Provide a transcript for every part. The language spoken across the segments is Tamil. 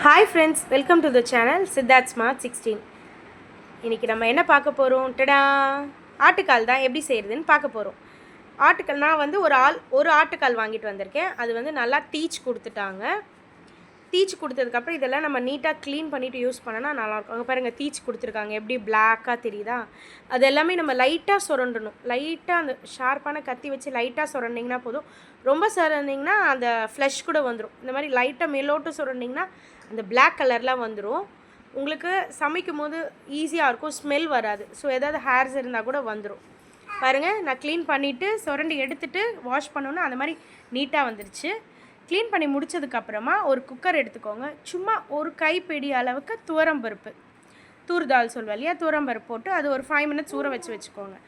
Hi friends, welcome to the channel Siddharth Smart 16. இன்னைக்கு நம்ம என்ன பார்க்க போறோம்? டடா! ஆட்டுக்கால் தான் எப்படி செய்யறதுன்னு பார்க்க போறோம். ஆட்டுக்கால் நான் வந்து ஒரு ஆட்டுக்கால் வாங்கிட்டு வந்திருக்கேன். அது வந்து நல்லா தீச்சு கொடுத்துட்டாங்க. தீச்சு கொடுத்ததுக்கு அப்புறம் இதெல்லாம் நம்ம நீட்டா க்ளீன் பண்ணிட்டு யூஸ் பண்ணனா நல்லா இருக்கும். அங்க பாருங்க தீச்சு கொடுத்துருக்காங்க. எப்படி பிளாக்கா தெரியுதா? அது எல்லாமே நம்ம லைட்டா சுரண்டணும். லைட்டா அந்த ஷார்ப்பான கத்தி வச்சு லைட்டா சுரண்டிங்கன்னா போதும். ரொம்ப சுரண்டிங்கன்னா அந்த ஃப்ளஷ் கூட வந்துரும். இந்த மாதிரி லைட்டா மேலோட்டு சுரண்டிங்கன்னா அந்த பிளாக் கலர்லாம் வந்துரும். உங்களுக்கு சமைக்கும்போது ஈஸியாக இருக்கும், ஸ்மெல் வராது. ஸோ ஏதாவது ஹேர்ஸ் இருந்தால் கூட வந்துடும். பாருங்கள், நான் க்ளீன் பண்ணிவிட்டு சுரண்டி எடுத்துகிட்டு வாஷ் பண்ணோன்னா அந்த மாதிரி நீட்டாக வந்துடுச்சு. க்ளீன் பண்ணி முடித்ததுக்கப்புறமா ஒரு குக்கர் எடுத்துக்கோங்க. சும்மா ஒரு கைப்பிடி அளவுக்கு துவரம்பருப்பு, தூர்தால் சொல்லுவேன் இல்லையா, துவரம்பருப்பு போட்டு அது ஒரு 5 மினிட்ஸ் ஊற வச்சுக்கோங்க.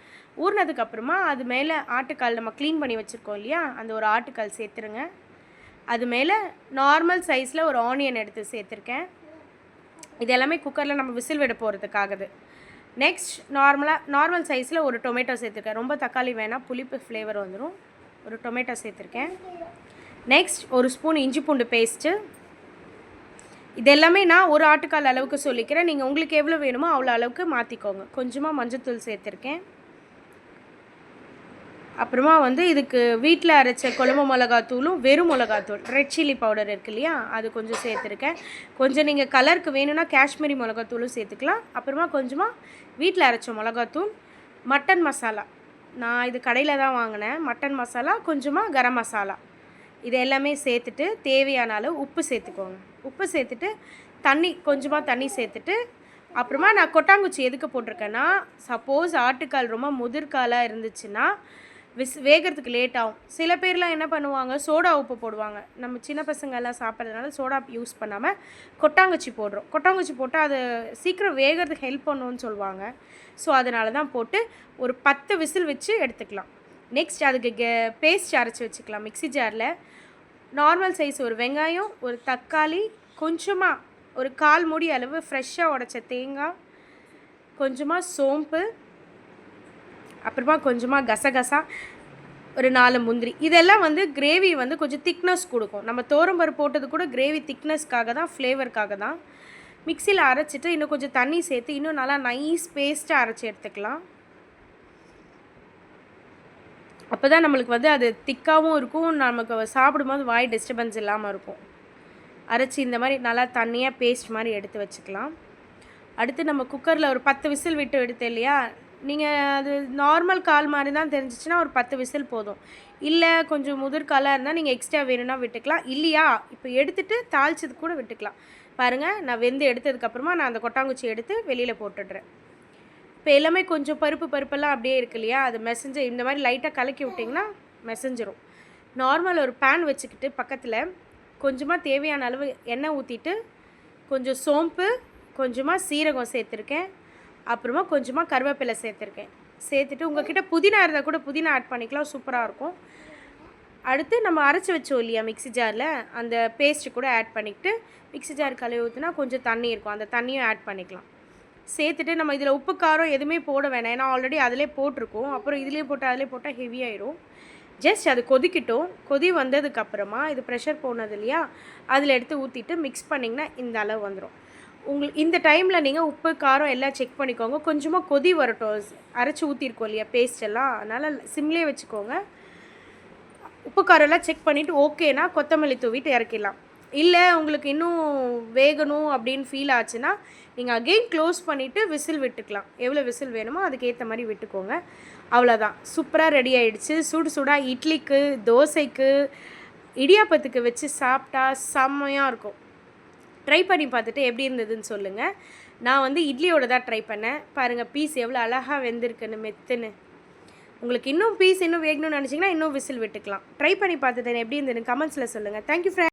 ஊறினதுக்கப்புறமா அது மேலே ஆட்டுக்கால் நம்ம க்ளீன் பண்ணி வச்சுருக்கோம் இல்லையா, அந்த ஒரு ஆட்டுக்கால் சேர்த்துருங்க. அது மேலே நார்மல் சைஸில் ஒரு ஆனியன் எடுத்து சேர்த்துருக்கேன். இது எல்லாமே குக்கரில் நம்ம விசில் விட போகிறதுக்காகுது. நெக்ஸ்ட் நார்மல் சைஸில் ஒரு டொமேட்டோ சேர்த்துருக்கேன். ரொம்ப தக்காளி வேணாம், புளிப்பு ஃப்ளேவர் வந்துடும். ஒரு டொமேட்டோ சேர்த்துருக்கேன். நெக்ஸ்ட் ஒரு ஸ்பூன் இஞ்சி பூண்டு பேஸ்ட்டு. இது எல்லாமே நான் ஒரு ஆட்டுக்கால் அளவுக்கு சொல்லிக்கிறேன். நீங்கள் உங்களுக்கு எவ்வளோ வேணுமோ அவ்வளோ அளவுக்கு மாற்றிக்கோங்க. கொஞ்சமாக மஞ்சத்தூள் சேர்த்துருக்கேன். அப்புறமா வந்து இதுக்கு வீட்டில் அரைச்ச குழம்பு மிளகாத்தூளும் வெறும் மிளகாத்தூள் ரெட் சில்லி பவுடர் இருக்குது இல்லையா, அது கொஞ்சம் சேர்த்துருக்கேன். கொஞ்சம் நீங்கள் கலருக்கு வேணும்னா காஷ்மீரி மிளகாத்தூளும் சேர்த்துக்கலாம். அப்புறமா கொஞ்சமாக வீட்டில் அரைச்ச மிளகாத்தூள், மட்டன் மசாலா, நான் இது கடையில் தான் வாங்கினேன். மட்டன் மசாலா, கொஞ்சமாக கரம் மசாலா, இது எல்லாமே சேர்த்துட்டு தேவையான அளவு உப்பு சேர்த்துக்கோங்க. உப்பு சேர்த்துட்டு கொஞ்சமாக தண்ணி சேர்த்துட்டு, அப்புறமா நான் கொட்டாங்குச்சி எதுக்கு போட்டிருக்கேன்னா, சப்போஸ் ஆட்டுக்கால் ரொம்ப முதிர்காலாக இருந்துச்சுன்னா வேகிறதுக்கு லேட் ஆகும். சில பேர்லாம் என்ன பண்ணுவாங்க, சோடா உப்பு போடுவாங்க. நம்ம சின்ன பசங்கள்லாம் சாப்பிட்றதுனால சோடா யூஸ் பண்ணாமல் கொட்டாங்குச்சி போடுறோம். கொட்டாங்குச்சி போட்டால் அது சீக்கிரம் வேகிறதுக்கு ஹெல்ப் பண்ணுன்னு சொல்லுவாங்க. ஸோ அதனால தான் போட்டு ஒரு 10 விசில் வச்சு எடுத்துக்கலாம். நெக்ஸ்ட் அதுக்கு பேஸ்ட் அரைச்சி வச்சுக்கலாம். மிக்ஸி ஜாரில் நார்மல் சைஸ் ஒரு வெங்காயம், ஒரு தக்காளி, கொஞ்சமாக ஒரு 1/4 மூடி அளவு ஃப்ரெஷ்ஷாக உடைச்ச தேங்காய், கொஞ்சமாக சோம்பு, அப்புறமா கொஞ்சமாக கசகசா, ஒரு 4 முந்திரி, இதெல்லாம் வந்து கிரேவி வந்து கொஞ்சம் திக்னஸ் கொடுக்கும். நம்ம துவரம்பருப்பு போட்டது கூட கிரேவி திக்னஸ்க்காக தான், ஃப்ளேவருக்காக தான். மிக்சியில் அரைச்சிட்டு இன்னும் கொஞ்சம் தண்ணி சேர்த்து இன்னும் நல்லா நைஸ் பேஸ்ட்டாக அரைச்சி எடுத்துக்கலாம். அப்போ தான் நம்மளுக்கு வந்து அது திக்காகவும் இருக்கும், நமக்கு சாப்பிடும்போது வாய் டிஸ்டர்பன்ஸ் இல்லாமல் இருக்கும். அரைச்சி இந்த மாதிரி நல்லா தண்ணியாக பேஸ்ட் மாதிரி எடுத்து வச்சுக்கலாம். அடுத்து நம்ம குக்கரில் ஒரு 10 விசில் விட்டு எடுத்தேன் இல்லையா, நீங்கள் அது நார்மல் கால் மாதிரி தான் தெரிஞ்சிச்சுன்னா ஒரு 10 விசில் போதும். இல்லை கொஞ்சம் முதிர்காலாக இருந்தால் நீங்கள் எக்ஸ்ட்ரா வேணும்னா விட்டுக்கலாம். இல்லையா இப்போ எடுத்துகிட்டு தாளிச்சது கூட விட்டுக்கலாம். பாருங்கள், நான் வெந்து எடுத்ததுக்கப்புறமா நான் அந்த கொட்டாங்குச்சி எடுத்து வெளியில் போட்டுடுறேன். இப்போ எல்லாமே கொஞ்சம் பருப்பெல்லாம் அப்படியே இருக்கு இல்லையா, அது மெசஞ்சு இந்த மாதிரி லைட்டாக கலக்கி விட்டிங்கன்னா மெசஞ்சிரும். நார்மல் ஒரு பேன் வச்சுக்கிட்டு பக்கத்தில் கொஞ்சமாக தேவையான அளவு எண்ணெய் ஊற்றிட்டு, கொஞ்சம் சோம்பு, கொஞ்சமாக சீரகம் சேர்த்துருக்கேன். அப்புறமா கொஞ்சமாக கருவேப்பிலை சேர்த்துருக்கேன். சேர்த்துட்டு உங்கள்கிட்ட புதினா இருந்தால் கூட புதினா ஆட் பண்ணிக்கலாம், சூப்பராக இருக்கும். அடுத்து நம்ம அரைச்சி வச்சோம் இல்லையா மிக்ஸி ஜாரில், அந்த பேஸ்ட்டு கூட ஆட் பண்ணிக்கிட்டு மிக்ஸி ஜார் கழுவி ஊற்றினா கொஞ்சம் தண்ணி இருக்கும், அந்த தண்ணியும் ஆட் பண்ணிக்கலாம். சேர்த்துட்டு நம்ம இதில் உப்பு காரம் எதுவுமே போட வேணாம், ஏன்னா ஆல்ரெடி அதிலே போட்டிருக்கோம். அப்புறம் இதிலே போட்டால் ஹெவியாயிடும். ஜஸ்ட் அது கொதிக்கட்டும். கொதி வந்ததுக்கப்புறமா இது ப்ரெஷர் போனது இல்லையா, அதில் எடுத்து ஊற்றிட்டு மிக்ஸ் பண்ணிங்கன்னா இந்த அளவு வந்துடும். உங்களுக்கு இந்த டைமில் நீங்கள் உப்பு காரம் எல்லாம் செக் பண்ணிக்கோங்க. கொஞ்சமாக கொதி வரட்டும், அரைச்சி ஊற்றிருக்கோம் இல்லையா பேஸ்ட் எல்லாம், அதனால் சிம்லேயே வச்சுக்கோங்க. உப்பு காரம்லாம் செக் பண்ணிவிட்டு ஓகேனா கொத்தமல்லி தூவிட்டு இறக்கிடலாம். இல்லை உங்களுக்கு இன்னும் வேகணும் அப்படின்னு ஃபீல் ஆச்சுன்னா நீங்கள் அகெயின் க்ளோஸ் பண்ணிவிட்டு விசில் விட்டுக்கலாம். எவ்வளோ விசில் வேணுமோ அதுக்கேற்ற மாதிரி விட்டுக்கோங்க. அவ்வளோதான், சூப்பராக ரெடி ஆகிடுச்சு. சுடாக இட்லிக்கு, தோசைக்கு, இடியாப்பத்துக்கு வச்சு சாப்பிட்டா செம்மையாக இருக்கும். ட்ரை பண்ணி பார்த்துட்டு எப்படி இருந்ததுன்னு சொல்லுங்கள். நான் வந்து இட்லியோட தான் ட்ரை பண்ணேன். பாருங்கள் பீஸ் எவ்வளோ அழகாக வெந்திருக்குன்னு, மெத்துன்னு. உங்களுக்கு இன்னும் பீஸ் இன்னும் வேகணும்னு நினச்சிங்கன்னா இன்னும் விசில் விட்டுக்கலாம். ட்ரை பண்ணி பார்த்துட்டு எப்படி இருந்ததுன்னு கமெண்ட்ஸில் சொல்லுங்கள். Thank you friends.